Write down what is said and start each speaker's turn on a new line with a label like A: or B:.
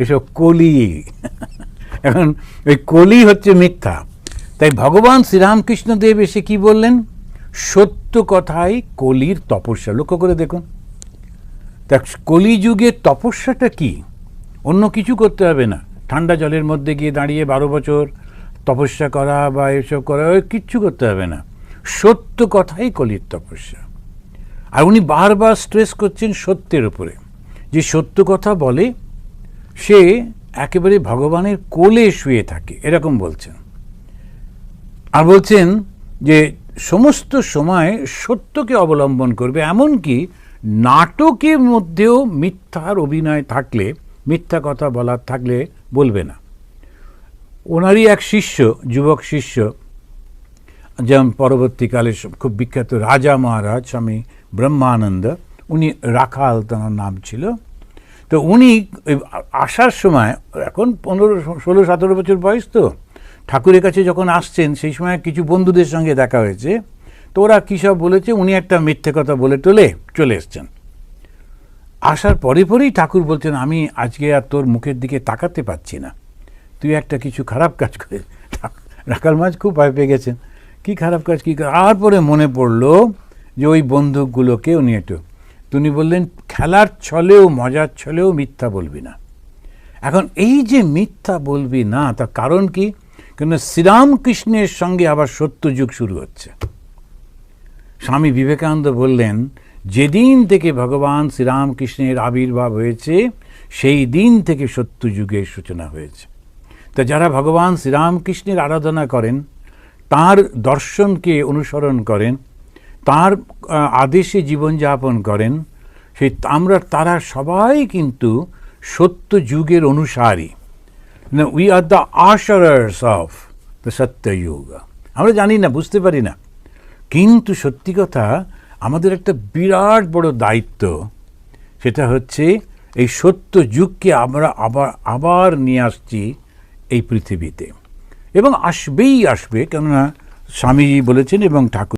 A: এসব কলি। এখন ওই কলি হচ্ছে মিথ্যা। তাই ভগবান শ্রীরামকৃষ্ণদেব এসে কি বললেন? সত্য কথাই কলির তপস্যা। লক্ষ্য করে দেখুন, তা কলিযুগের তপস্যাটা কি? অন্য কিছু করতে হবে না, ঠান্ডা জলের মধ্যে গিয়ে দাঁড়িয়ে 12 বছর তপস্যা করা বা এসব করা, কিচ্ছু করতে হবে না। সত্য কথাই কলির তপস্যা। আর উনি বারবার স্ট্রেস করছেন সত্যের উপরে, যে সত্য কথা বলে সে একেবারে ভগবানের কোলে শুয়ে থাকে, এরকম বলছেন। আর বলছেন যে সমস্ত সময় সত্যকে অবলম্বন করবে, এমনকি নাটকের মধ্যেও মিথ্যার অভিনয় থাকলে, মিথ্যা কথা বলার থাকলে বলবে না। ওনারই এক শিষ্য, যুবক শিষ্য, যেমন পরবর্তীকালে খুব বিখ্যাত রাজা মহারাজ স্বামী ব্রহ্মানন্দ, উনি রাখাল তাঁর নাম ছিল। তো উনি আসার সময়, এখন 15-16-17 বছর বয়স, তো ঠাকুরের কাছে যখন আসছেন সেই সময় কিছু বন্ধুদের সঙ্গে দেখা হয়েছে। তো ওরা কী সব বলেছে, উনি একটা মিথ্যে কথা বলে টলে চলে এসছেন। আসার পরে পরেই ঠাকুর বলছেন, আমি আজকে আর তোর মুখের দিকে তাকাতে পারছি না, তুই একটা কিছু খারাপ কাজ করে। রাখাল মাঝ খুব ভয় পেয়ে গেছেন, কী খারাপ কাজ, কী। আর পরে মনে পড়লো যে ওই বন্দুকগুলোকে উনি তিনি বললেন, খেলার ছলেও মজার ছলেও মিথ্যা বলবি না। এখন এই যে মিথ্যা বলবি না, তার কারণ কি? কেন শ্রীরামকৃষ্ণের সঙ্গে আবার সত্যযুগ শুরু হচ্ছে। স্বামী বিবেকানন্দ বললেন, যেদিন থেকে ভগবান শ্রীরামকৃষ্ণের আবির্ভাব হয়েছে সেই দিন থেকে সত্যযুগের সূচনা হয়েছে। তো যারা ভগবান শ্রীরামকৃষ্ণের আরাধনা করেন, তার দর্শনকে অনুসরণ করেন, তার আদেশে জীবনযাপন করেন, সেই তারা সবাই কিন্তু সত্য যুগের অনুসারী। We are the usherers of the Satyayug. আমরা জানি না, বুঝতে পারি না, কিন্তু সত্যি কথা আমাদের একটা বিরাট বড় দায়িত্ব, সেটা হচ্ছে এই সত্য যুগকে আমরা আবার নিয়ে আসছি এই পৃথিবীতে, এবং আসবেই আসবে, কেননা স্বামীজি বলেছেন এবং ঠাকুর